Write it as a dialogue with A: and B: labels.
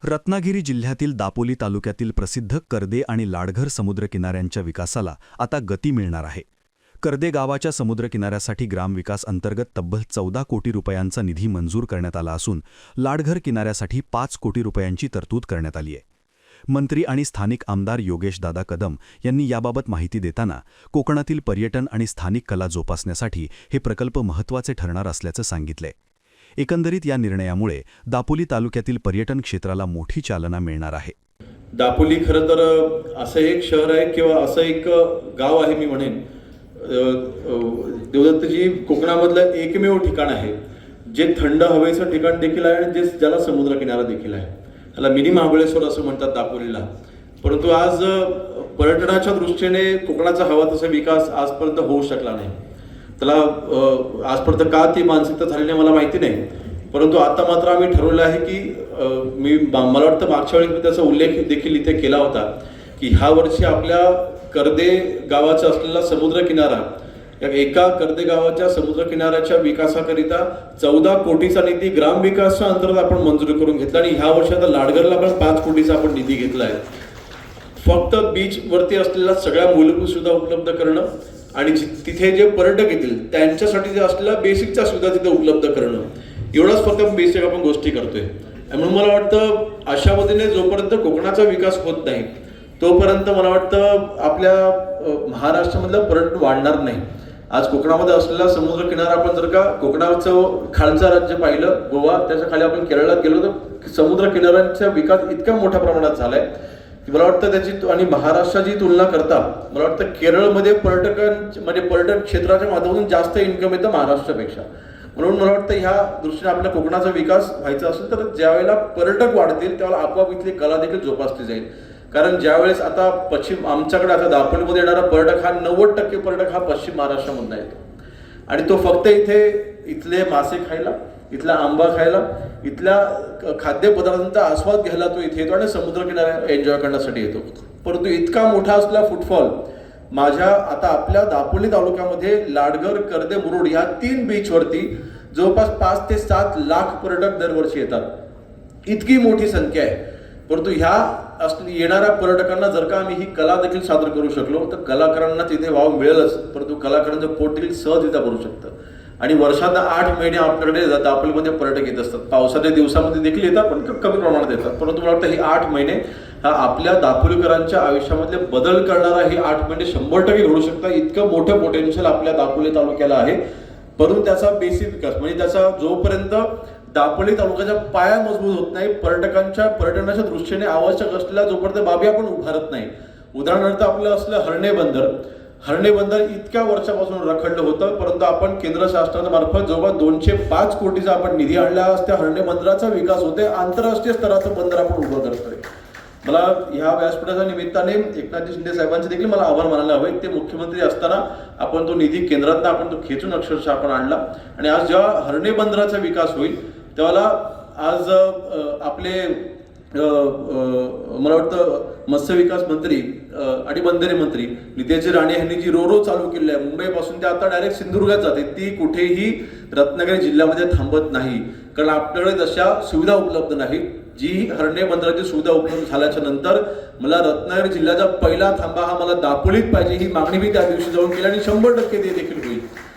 A: रत्नागिरी जिल्ह्यातील दापोली तालुक्यातील प्रसिद्ध कर्दे आणि लाडघर समुद्रकिनाऱ्यांच्या विकासाला आता गती मिळणार आहे. कर्दे गावाच्या समुद्रकिनाऱ्यासाठी ग्रामविकास अंतर्गत तब्बल 14 कोटी रुपयांचा निधी मंजूर करण्यात आला असून लाडघर किनाऱ्यासाठी 5 कोटी रुपयांची तरतूद करण्यात आली आहे. मंत्री आणि स्थानिक आमदार योगेशदादा कदम यांनी याबाबत माहिती देताना कोकणातील पर्यटन आणि स्थानिक कला जोपासण्यासाठी हे प्रकल्प महत्त्वाचे ठरणार असल्याचं सांगितलंय. एकंदरीत या निर्णयामुळे दापोली तालुक्यातील पर्यटन क्षेत्राला मोठी चालना मिळणार आहे.
B: दापोली खरं तर असं एक शहर आहे किंवा असं एक गाव आहे, मी म्हणेन देवदत्तजी कोकणामधलं एकमेव ठिकाण आहे जे थंड हवेचं ठिकाण देखील आहे आणि जे ज्याला समुद्रकिनारा देखील आहे. त्याला मिनी महाबळेश्वर असं म्हणतात दापोलीला. परंतु आज पर्यटनाच्या दृष्टीने कोकणाचा हवा तसा विकास आजपर्यंत होऊ शकला नाही. त्याला आजपर्यंत का ती मानसिकता झालेली मला माहिती नाही. परंतु आता मात्र आम्ही ठरवलं आहे की मला वाटतं मागच्या वेळी मी त्याचा उल्लेख देखील इथे केला होता की ह्या वर्षी आपल्या कर्दे गावाचा असलेला समुद्रकिनारा, या एका कर्दे गावाच्या समुद्रकिनाऱ्याच्या विकासाकरिता 14 कोटीचा निधी ग्रामविकासच्या अंतर्गत आपण मंजूर करून घेतला आणि ह्या वर्षी आता लाडघरला पण 5 कोटीचा आपण निधी घेतला आहे. फक्त बीच वरती असलेल्या सगळ्या मूलभूत सुविधा उपलब्ध करणं आणि तिथे जे पर्यटक येतील त्यांच्यासाठी जे असलेल्या बेसिकच्या सुविधा तिथे उपलब्ध करणं, एवढाच फक्त बेसिक आपण गोष्टी करतोय. म्हणून मला वाटतं अशा पद्धतीने जोपर्यंत कोकणाचा विकास होत नाही तोपर्यंत मला वाटतं आपल्या महाराष्ट्रामधलं पर्यटन वाढणार नाही. आज कोकणामध्ये असलेला समुद्र किनारा आपण जर का कोकणाचं खालचं राज्य पाहिलं, गोवा, त्याच्या खाली आपण केरळला गेलो तर समुद्र किनाऱ्यांचा विकास इतक्या मोठ्या प्रमाणात झालाय की मला वाटतं त्याची आणि महाराष्ट्राची तुलना करता मला वाटतं केरळमध्ये पर्यटन क्षेत्राच्या माध्यमातून जास्त इन्कम येतं महाराष्ट्रापेक्षा. म्हणून मला वाटतं ह्या दृष्टीने आपल्या कोकणाचा विकास व्हायचा असेल तर ज्यावेळेला पर्यटक वाढतील त्यावेळेला आपोआप इथली कला देखील जोपासली जाईल. कारण ज्यावेळेस आता आमच्याकडे आता दापोलीमध्ये येणारा पर्यटक हा 90% पर्यटक हा पश्चिम महाराष्ट्रामधून येतो आणि तो फक्त इथले मासे खायला, इथला आंबा खायला, इथल्या खाद्यपदार्थांचा आस्वाद घ्यायला तो इथे येतो आणि समुद्रकिनारा एन्जॉय करण्यासाठी येतो. परंतु इतका मोठा असलेला फुटफॉल आता आपल्या दापोली तालुक्यामध्ये लाडघर, कर्दे, मुरुड या 3 बीचवरती जवळपास 5 ते 7 लाख पर्यटक दरवर्षी येतात. इतकी मोठी संख्या आहे. परंतु येणाऱ्या पर्यटकांना जर का आम्ही ही कला देखील सादर करू शकलो तर कलाकारांना तिथे वाव मिळेलच, परंतु कलाकारांचं पोट देखील सहजरित्या भरू शकतं. आणि वर्षात 8 महिने आपल्याकडे दापोलीमध्ये पर्यटक येत असतात. पावसाच्या दिवसामध्ये देखील येतात पण कमी प्रमाणात येतात. परंतु मला वाटतं ही 8 महिने हा आपल्या दापोलीकरांच्या आयुष्यामधले बदल करणारा हे 8 महिने 100% घडू शकतात. इतकं मोठं पोटेन्शियल आपल्या दापोली तालुक्याला आहे. परंतु त्याचा बेसिक विकास म्हणजे त्याचा जोपर्यंत दापोली तालुक्याचा पाया मजबूत होत नाही, पर्यटनाच्या दृष्टीने आवश्यक असलेल्या जोपर्यंत बाबी आपण उभारत नाही. उदाहरणार्थ आपलं असलं हर्णे बंदर इतक्या वर्षापासून रखडलं होतं, परंतु आपण केंद्र शासनाच्या मार्फत जवळपास 205 कोटीचा आपण निधी आणला. त्या हर्णे बंदराचा विकास होते. आंतरराष्ट्रीय स्तराचं बंदर आपण उभं करतोय. मला ह्या व्यासपीठाच्या निमित्ताने एकनाथजी शिंदे साहेबांचे देखील मला आभार मानायला हवे. ते मुख्यमंत्री असताना आपण तो निधी केंद्रातनं आपण तो खेचून अक्षरशः आपण आणला आणि आज जेव्हा हर्णे बंदराचा विकास होईल तेव्हा आज आपले मला वाटतं मत्स्य विकास मंत्री आणि बंदरे मंत्री नितेश राणे यांनी जी रोरो चालू केली आहे मुंबईपासून ते आता डायरेक्ट सिंधुदुर्गात जाते, ती कुठेही रत्नागिरी जिल्ह्यामध्ये थांबत नाही. कारण आपल्याकडे तशा सुविधा उपलब्ध नाही. जी हर्णे बंदराची सुविधा उपलब्ध झाल्याच्या नंतर मला रत्नागिरी जिल्ह्याचा पहिला थांबा हा मला दापोलीत पाहिजे ही मागणी मी त्या दिवशी जाऊन केली आणि 100% ते देखील होईल.